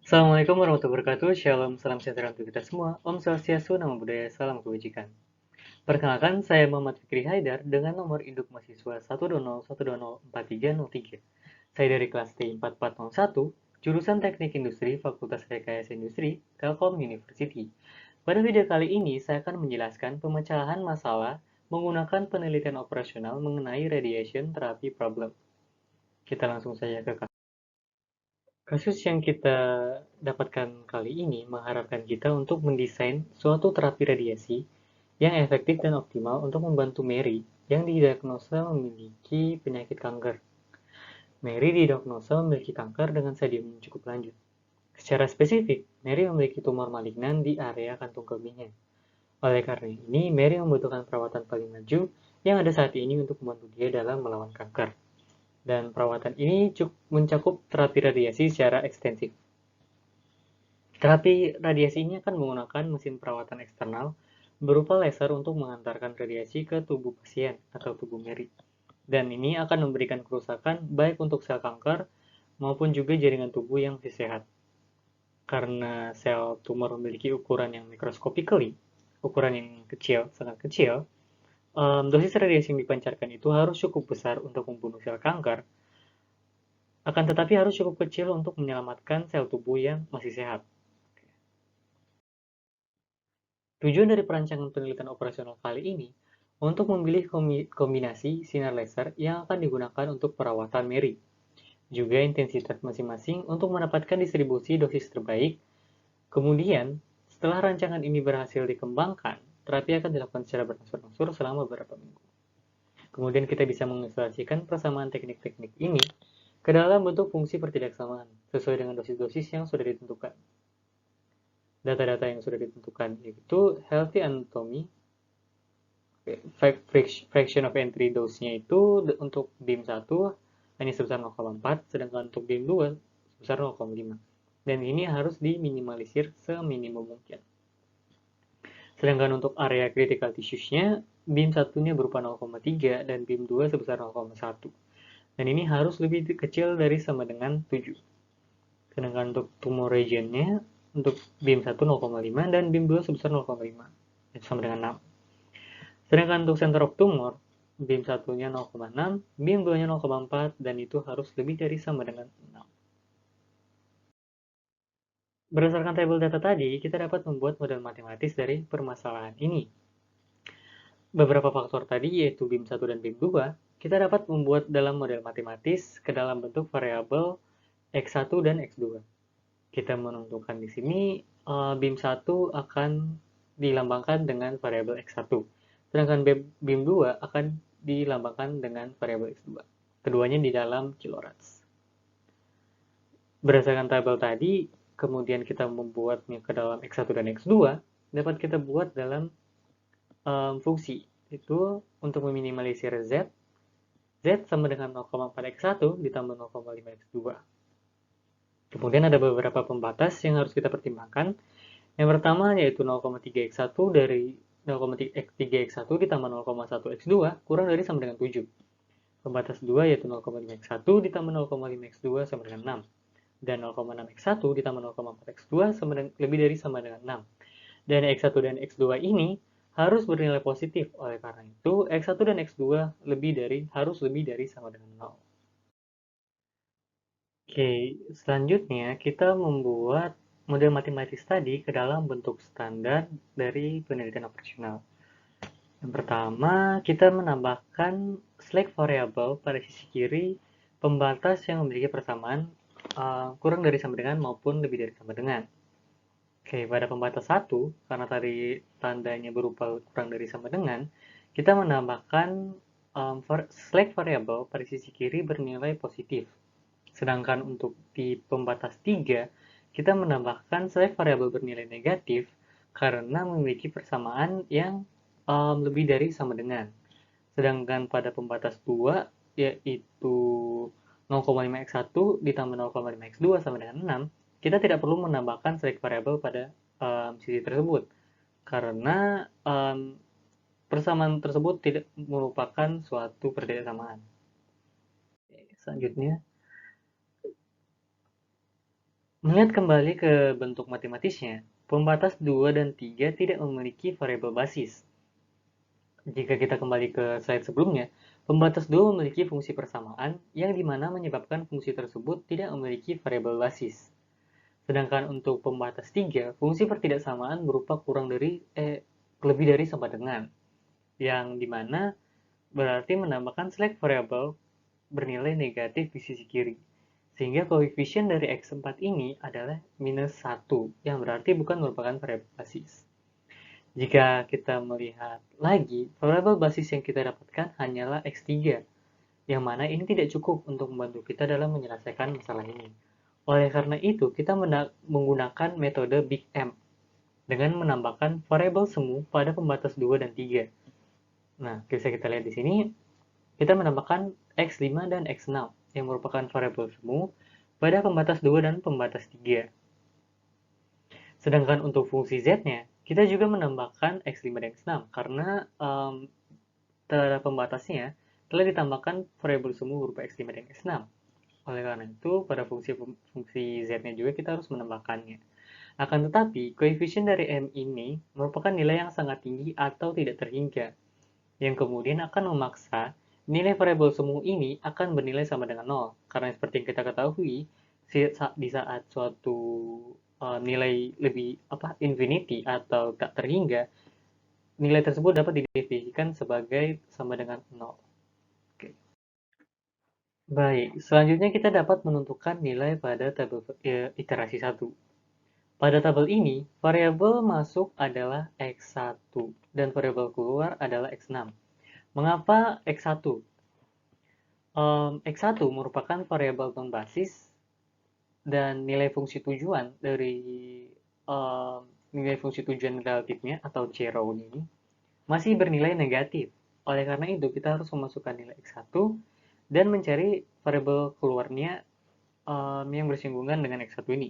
Assalamualaikum warahmatullahi wabarakatuh. Shalom, salam sejahtera untuk kita semua. Om Swastiastu, Namo Buddhaya, salam kebajikan. Perkenalkan, saya Muhammad Fikri Haidar dengan nomor induk mahasiswa 120104303. Saya dari kelas T4401, jurusan Teknik Industri, Fakultas Rekayasa Industri, Telkom University. Pada video kali ini, saya akan menjelaskan pemecahan masalah menggunakan penelitian operasional mengenai radiation therapy problem. Kita langsung saja ke kasus yang kita dapatkan kali ini mengharapkan kita untuk mendesain suatu terapi radiasi yang efektif dan optimal untuk membantu Mary yang didiagnosa memiliki penyakit kanker. Mary didiagnosa memiliki kanker dengan stadium cukup lanjut. Secara spesifik, Mary memiliki tumor malignan di area kantung kemihnya. Oleh karena ini, Mary membutuhkan perawatan paling maju yang ada saat ini untuk membantu dia dalam melawan kanker. Dan perawatan ini cukup mencakup terapi radiasi secara ekstensif. Terapi radiasi ini akan menggunakan mesin perawatan eksternal berupa laser untuk mengantarkan radiasi ke tubuh pasien atau tubuh Mary. Dan ini akan memberikan kerusakan baik untuk sel kanker maupun juga jaringan tubuh yang masih sehat. Karena sel tumor memiliki ukuran yang microscopically, ukuran yang kecil, sangat kecil, dosis radiasi yang dipancarkan itu harus cukup besar untuk membunuh sel kanker, akan tetapi harus cukup kecil untuk menyelamatkan sel tubuh yang masih sehat. Tujuan dari perancangan penelitian operasional kali ini untuk memilih kombinasi sinar laser yang akan digunakan untuk perawatan Mary, juga intensitas masing-masing untuk mendapatkan distribusi dosis terbaik. Kemudian, setelah rancangan ini berhasil dikembangkan, terapi akan dilakukan secara berangsur-angsur selama beberapa minggu. Kemudian kita bisa mengilustrasikan persamaan teknik-teknik ini ke dalam bentuk fungsi pertidaksamaan sesuai dengan dosis-dosis yang sudah ditentukan. Data-data yang sudah ditentukan yaitu healthy anatomy, fraction of entry dose-nya itu untuk BIM 1 hanya sebesar 0,4, sedangkan untuk BIM 2 sebesar 0,5. Dan ini harus diminimalisir seminimum mungkin. Sedangkan untuk area critical tissues-nya, BIM 1-nya berupa 0,3 dan BIM 2 sebesar 0,1. Dan ini harus lebih kecil dari sama dengan 7. Sedangkan untuk tumor region-nya, untuk BIM 1 0,5 dan BIM 2 sebesar 0,5. Sama dengan 6. Sedangkan untuk center of tumor, BIM 1-nya 0,6, BIM 2-nya 0,4, dan itu harus lebih dari sama dengan 6. Berdasarkan tabel data tadi, kita dapat membuat model matematis dari permasalahan ini. Beberapa faktor tadi, yaitu BIM 1 dan BIM 2, kita dapat membuat dalam model matematis ke dalam bentuk variabel X1 dan X2. Kita menentukan di sini BIM 1 akan dilambangkan dengan variabel X1. Sedangkan BIM 2 akan dilambangkan dengan variabel X2. Keduanya di dalam kilorats. Berdasarkan tabel tadi, kemudian kita membuatnya ke dalam X1 dan X2, dapat kita buat dalam fungsi. Itu untuk meminimalisir Z, Z sama dengan 0,4 X1 ditambah 0,5 X2. Kemudian ada beberapa pembatas yang harus kita pertimbangkan. Yang pertama yaitu 0,3x1 dari 0,3x1 ditambah 0,1x2 kurang dari sama dengan 7. Pembatas 2 yaitu 0,5x1 ditambah 0,5x2 sama dengan 6. Dan 0,6x1 ditambah 0,4x2 lebih dari sama dengan 6. Dan x1 dan x2 ini harus bernilai positif. Oleh karena itu, x1 dan x2 harus lebih dari sama dengan 0. Oke, selanjutnya kita membuat model matematis tadi ke dalam bentuk standar dari penelitian operasional. Yang pertama, kita menambahkan slack variable pada sisi kiri pembatas yang memiliki persamaan kurang dari sama dengan maupun lebih dari sama dengan. Oke, pada pembatas 1, karena tadi tandanya berupa kurang dari sama dengan, kita menambahkan slack variable pada sisi kiri bernilai positif. Sedangkan untuk di pembatas 3, kita menambahkan slack variabel bernilai negatif karena memiliki persamaan yang lebih dari sama dengan. Sedangkan pada pembatas 2, yaitu 0,5x1 ditambah 0,5x2 sama dengan 6, kita tidak perlu menambahkan slack variabel pada sisi tersebut. Karena persamaan tersebut tidak merupakan suatu pertidaksamaan. Selanjutnya, Melihat kembali ke bentuk matematisnya, pembatas 2 dan 3 tidak memiliki variabel basis. Jika kita kembali ke slide sebelumnya, pembatas 2 memiliki fungsi persamaan yang dimana menyebabkan fungsi tersebut tidak memiliki variabel basis. Sedangkan untuk pembatas 3, fungsi pertidaksamaan berupa lebih dari sama dengan, yang dimana berarti menambahkan select variable bernilai negatif di sisi kiri. Sehingga koefisien dari X4 ini adalah minus 1, yang berarti bukan merupakan variabel basis. Jika kita melihat lagi, variabel basis yang kita dapatkan hanyalah X3, yang mana ini tidak cukup untuk membantu kita dalam menyelesaikan masalah ini. Oleh karena itu, kita menggunakan metode Big M dengan menambahkan variabel semu pada pembatas 2 dan 3. Nah, bisa kita lihat di sini, kita menambahkan X5 dan X6 yang merupakan variabel semu pada pembatas 2 dan pembatas 3. Sedangkan untuk fungsi Z-nya, kita juga menambahkan X5 dan X6 karena pembatasnya telah ditambahkan variabel semu berupa X5 dan X6. Oleh karena itu, pada fungsi Z-nya juga kita harus menambahkannya. Akan tetapi, koefisien dari M ini merupakan nilai yang sangat tinggi atau tidak terhingga, yang kemudian akan memaksa nilai variabel semu ini akan bernilai sama dengan 0. Karena seperti yang kita ketahui, di saat suatu nilai lebih infinity atau tak terhingga, nilai tersebut dapat didefinisikan sebagai sama dengan 0. Oke. Baik, selanjutnya kita dapat menentukan nilai pada tabel iterasi 1. Pada tabel ini, variabel masuk adalah X1 dan variabel keluar adalah X6. Mengapa X1? X1 merupakan variabel non-basis dan nilai fungsi tujuan dari nilai fungsi tujuan relatifnya atau C-row ini masih bernilai negatif. Oleh karena itu, kita harus memasukkan nilai X1 dan mencari variabel keluarnya yang bersinggungan dengan X1 ini.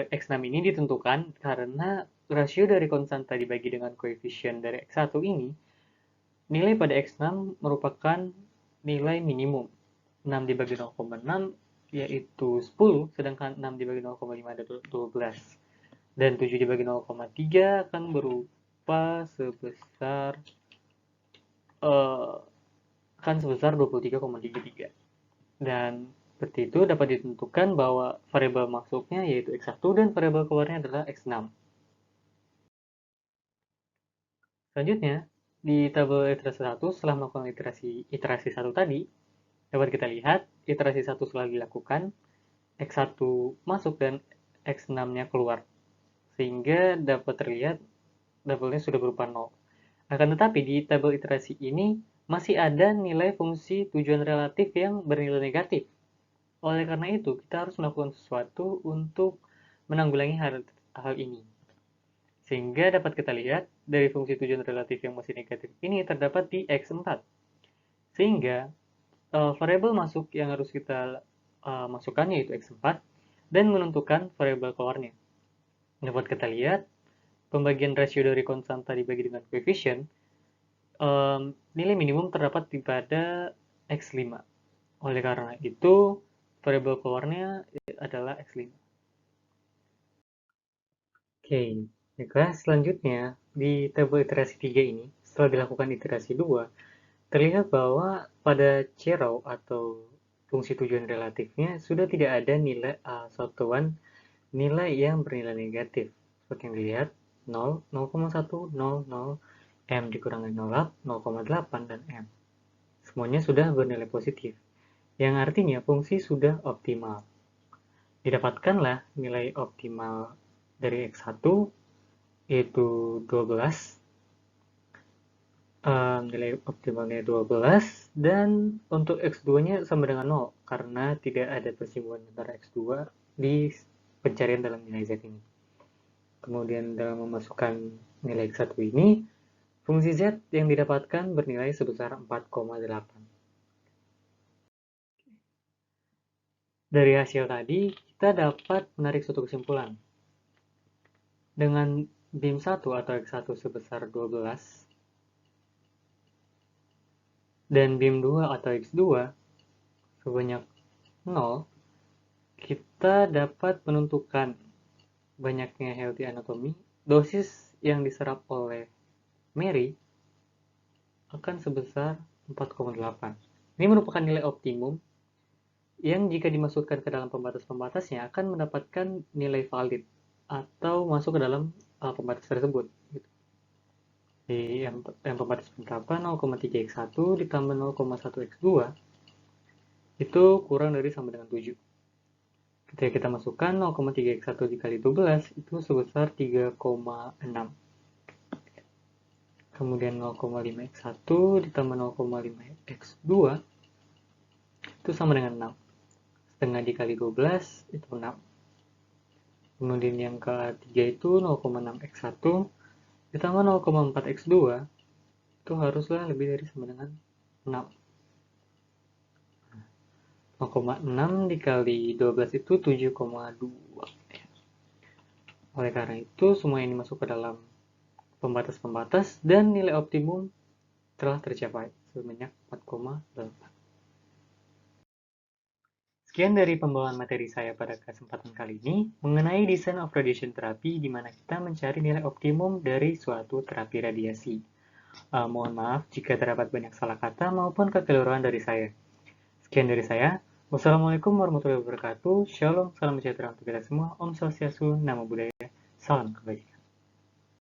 X6 ini ditentukan karena rasio dari konstanta dibagi dengan koefisien dari X1 ini, nilai pada X6 merupakan nilai minimum. 6 dibagi 0,6 yaitu 10, sedangkan 6 dibagi 0,5 adalah 12. Dan 7 dibagi 0,3 akan berupa sebesar akan sebesar 23,33. Dan seperti itu dapat ditentukan bahwa variabel masuknya yaitu X1 dan variabel keluarnya adalah X6. Selanjutnya, di tabel iterasi 1 setelah melakukan iterasi 1 tadi, dapat kita lihat iterasi 1 setelah dilakukan, X1 masuk dan X6-nya keluar. Sehingga dapat terlihat tabelnya sudah berupa 0. Akan tetapi di tabel iterasi ini masih ada nilai fungsi tujuan relatif yang bernilai negatif. Oleh karena itu, kita harus melakukan sesuatu untuk menanggulangi hal ini. Sehingga dapat kita lihat dari fungsi tujuan relatif yang masih negatif ini terdapat di X4. Sehingga variabel masuk yang harus kita masukkan yaitu X4 dan menentukan variabel keluarnya. Dapat kita lihat pembagian rasio dari konstanta dibagi dengan koefisien, nilai minimum terdapat di pada X5. Oleh karena itu, variabel keluarnya adalah X5. Oke, baiklah selanjutnya di tabel iterasi 3 ini, setelah dilakukan iterasi 2, terlihat bahwa pada C-row atau fungsi tujuan relatifnya sudah tidak ada nilai satuan nilai yang bernilai negatif. Seperti yang dilihat, 0, 0,1, 0, 0, M dikurangi 0,8, dan M. Semuanya sudah bernilai positif, yang artinya fungsi sudah optimal. Didapatkanlah nilai optimal dari X1 yaitu 12, nilai optimalnya 12, dan untuk X2-nya sama dengan 0 karena tidak ada persinggungan antara X2 di pencarian dalam nilai Z ini. Kemudian dalam memasukkan nilai X1 ini, fungsi Z yang didapatkan bernilai sebesar 4,8. Dari hasil tadi, kita dapat menarik suatu kesimpulan. Dengan BIM 1 atau X1 sebesar 12, dan BIM 2 atau X2 sebanyak 0, kita dapat menentukan banyaknya healthy anatomy, dosis yang diserap oleh Mary akan sebesar 4,8. Ini merupakan nilai optimum yang jika dimasukkan ke dalam pembatas-pembatasnya akan mendapatkan nilai valid atau masuk ke dalam pembatas tersebut. Di yang pembatas penerapan 0,3x1 ditambah 0,1x2 itu kurang dari sama dengan 7. Ketika kita masukkan 0,3x1 dikali 12 itu sebesar 3,6. Kemudian 0,5x1 ditambah 0,5x2 itu sama dengan 6. Setengah dikali 12 itu 6. Kemudian yang ketiga itu 0,6x1 ditambah 0,4x2 itu haruslah lebih dari sama dengan 6. 0,6 dikali 12 itu 7,2. Oleh karena itu, semua ini masuk ke dalam pembatas-pembatas dan nilai optimum telah tercapai sebanyak 4,8. Sekian dari pembawaan materi saya pada kesempatan kali ini mengenai design of radiation therapy di mana kita mencari nilai optimum dari suatu terapi radiasi. Mohon maaf jika terdapat banyak salah kata maupun kekeliruan dari saya. Sekian dari saya. Wassalamualaikum warahmatullahi wabarakatuh. Shalom, salam sejahtera untuk kita semua. Om Swastiastu, Namo Buddhaya, salam kebajikan.